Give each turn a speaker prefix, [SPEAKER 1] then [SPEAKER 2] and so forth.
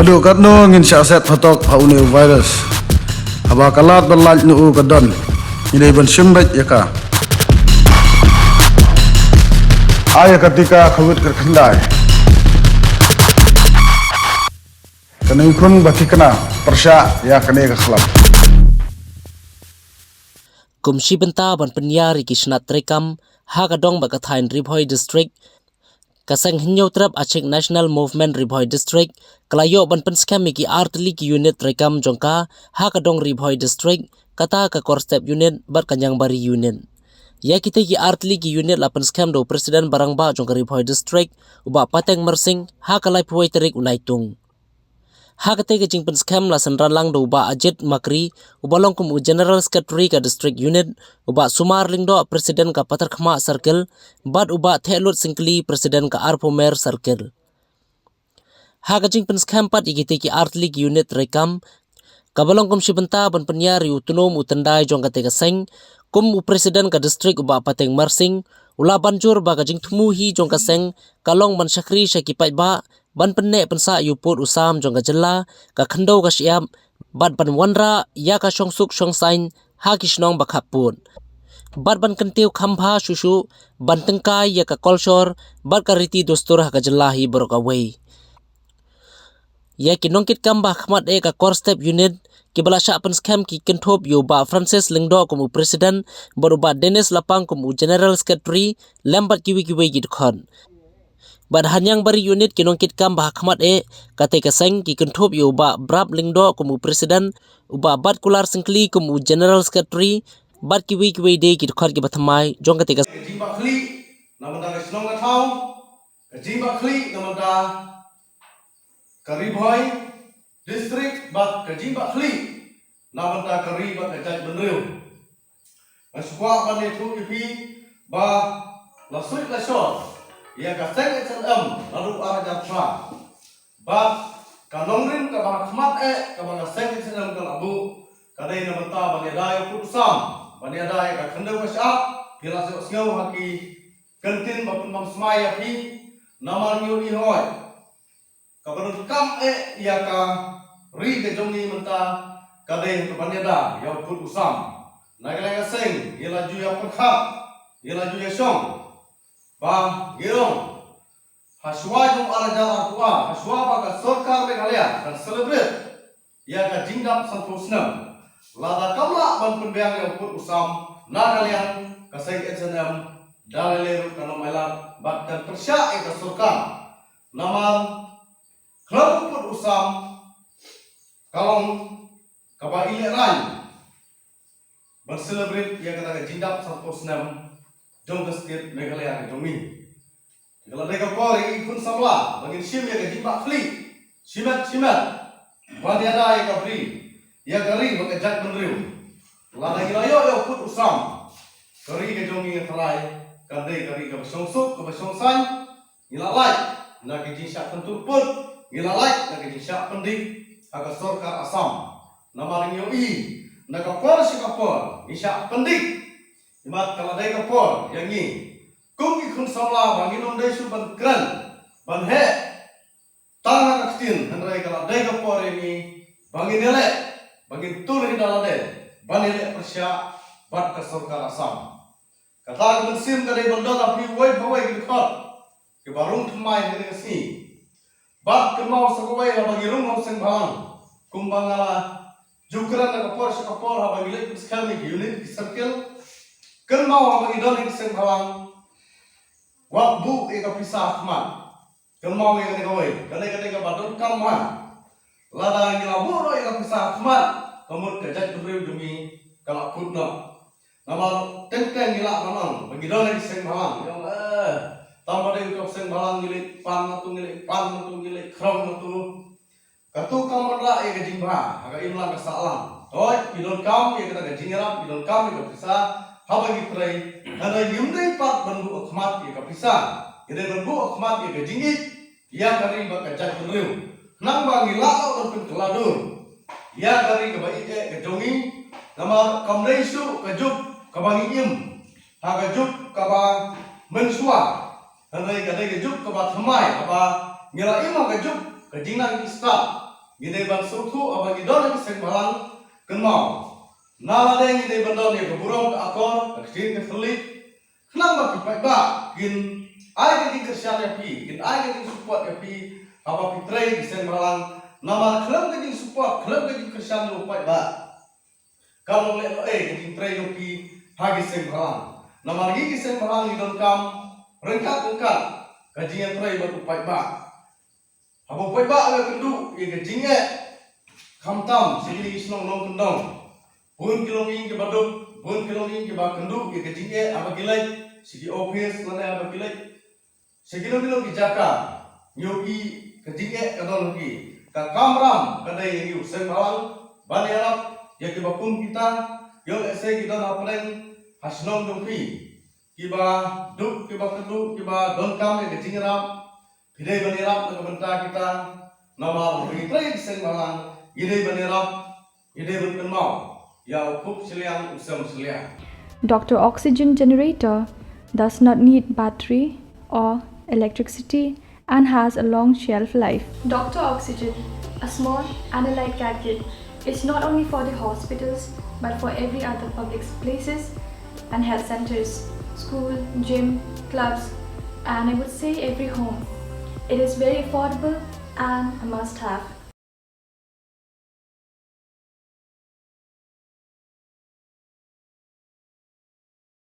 [SPEAKER 1] Adu kat no ngin syaset fatok haune virus. Aba kalat berlaj nu kadan. Ini ban simbet yaka. Ayah ketika kawit kerkendai. Kena ikun baki kena persya ya kena kekhlam.
[SPEAKER 2] Kumshi benta ban penyari kisnat trekam hagadong bakathain Ribhoi district kasang hinyo trap achik National Movement Ribhoi district kalayo ban penskam ki artli ki unit trekam jongka hagadong Ribhoi district kata ka core step unit bat kanyang bari unit ya kita ki artli ki unit la penskam do presiden barangba jongka Ribhoi district uba pateng mersing ha kalai puai terik unaitung Hakate ke jingpen scam la senran lang do uba Ajit Makri ubalong kum General Secretary ka District Unit uba Sumar Lingdo Presiden ka Patar Khama Circle bad uba Thelut Singkli Presiden ka Arpomer Circle Haka jingpen scam pat igite ki Artlik Unit rekam kabalong kum sibenta ban penyari utunom utendai jong kate ka seng kum Presiden ka District uba Pateng Mersing ula banjur ba ka jing tumuhi jong ka seng kalong ban Syakri Syakipai ba ban penne pensa yuput usam jong ka jela ka khando ka siam bat ban wanra ya ka songsuk songsain ha kisnong bakhapun bat ban kentiu khambha susu ban tengkai ya ka kolsor bat ka riti dostur ha ka jela hi borokawei ya kinongkit kambah khmat e ka core step unit kibala sya pen scam ki kenthop yo ba Francis Lingdo kumu president baruba Dennis Lapang kumu general secretary lembat kiwi gid khon Bad hanyang bari unit kinongkit kam bah khmat e kate kaseng ki kenthop yo ba Brab Lingdo kumu presiden uba bad kular singkli kumu general secretary bad kiwi de ki khot ki bathamai jong kate ka
[SPEAKER 3] jimba khli namanda ka snong ka thau ka jimba khli namanda ka Ribhoi district bat ka jimba khli namanda ka Ribhoi ka jaj benriu masukwa ban tu ipi ba la suit la shot ia ka seng SNM lalu araja tra ba kanongrin ka ba khmat e ka ba seng SNM ka abu kadai na banta ba dai putusam ba dai ka khande ka sha pira se sngau haki kantin ba pun smai api namar nyu ni hoi ka ba kam e ia ka ri ke jongi menta kadai ka ba da ya putusam nagai ka seng ia ju ya pakha ia ju ya song ba girong haswa jong araja artua haswa ba ka sarkar meghalaya dan celebrate ya ka jingdap santusna lada kamla ban penbiang yang put usam na kalian ka sai SNM dalele kana mela bakkan persya e ka sarkar namal klub put usam kalong ka ba ile ran ban celebrate ya ka jingdap santusna jong state Meghalaya ke jomi kalau mereka kori pun samla bagi sim ya ke jimba khli simat wadi ada ya kabri ya gari bagi jak benriu lada gilayo ya put usam kari ke jomi thalai kadai kari ke songsuk ke songsan gilalai na ke jinsyak tentu pun gilalai na ke jinsyak pendik aga sarkar Asam namaring yo I na ka por si ka por isyak pendik Imat kalau day kapor yang ni, kung ikun samla bangin om day suban kran, ban he, tangan aktin hendrai kalau day kapor ini bangin ele, bangin tulir dalam day, ban ele persya bat ke sarkar Asam. Kata aku mensim kadai bandar api wai gitu ke barung thmai ini sini, bat kemau sakawai bagi rumah seng bang, kumbangala jukran kapor sekapor bagi lek sekali unit circle. Kelmau abang idol yang seng bawang, wakbu eka pisah khmat, kelmau eka negawai, kadai ka badut kamma, lada yang laburo eka pisah khmat, kamut kejat beriu demi kalak kutno, nama tenteng gila manang, bagi idol yang seng bawang, yang tambah dari kau seng bawang gilik pan natu gilik krong natu, katu kamera eka jingba, agak imlan kesalam, toy idol kam eka kata jingeram, idol kam eka pisah habagi tray ada yumdai pat bandu akhmat ye kapisa ide bandu akhmat ye gajingit ya kari ba kajak benriu nang bangi lao dan pun keladur ya kari ka bai e gajongi nama kamreisu kajuk kabangi im ha kajuk kaba mensua handai kadai kajuk kaba thamai aba ngila im kajuk kajingan ista ngide ban sutu abang idon ke seng balang kenmau nala deng ngide bandon ye keburong ke akor ke kelik kenang ba ki pai ba gin ai ke kersian ya pi gin ai ke support ya pi apa pi train ke seng balang nama kelam ke support kelam ke kersian lu pai ba kamu le ke train lu pi hagi seng balang nama lagi ke seng balang idon kam rengkat kajian trai ba pai ba Abo pai ba le kendu ye ke jinge khamtam sigi snong nong kendong bun kilonging ke baduk bun kilonging ke ba kendu ye ke jinge aba gilai sigi office lane aba gilai sigi lo ki jaka nyoki ke jinge kadon ki ka kamram kadai yu seng bawang bani arab ye ke bakum kita yo ese kita na pleng hasnong dongpi ki ba duk ki ba kendu ki ba don kam ye ke jinge ram Hidai banirap na kabanta kita nama beritrai seng balang hidai banirap hidai berkenmau ya ukup seliang usam seliang.
[SPEAKER 4] Dr. Oxygen generator does not need battery or electricity and has a long shelf life. Dr. Oxygen, a small and a light gadget, is not only for the hospitals but for every other public places and health centers, school, gym, clubs, and I would say every home. It is very affordable and a must-have.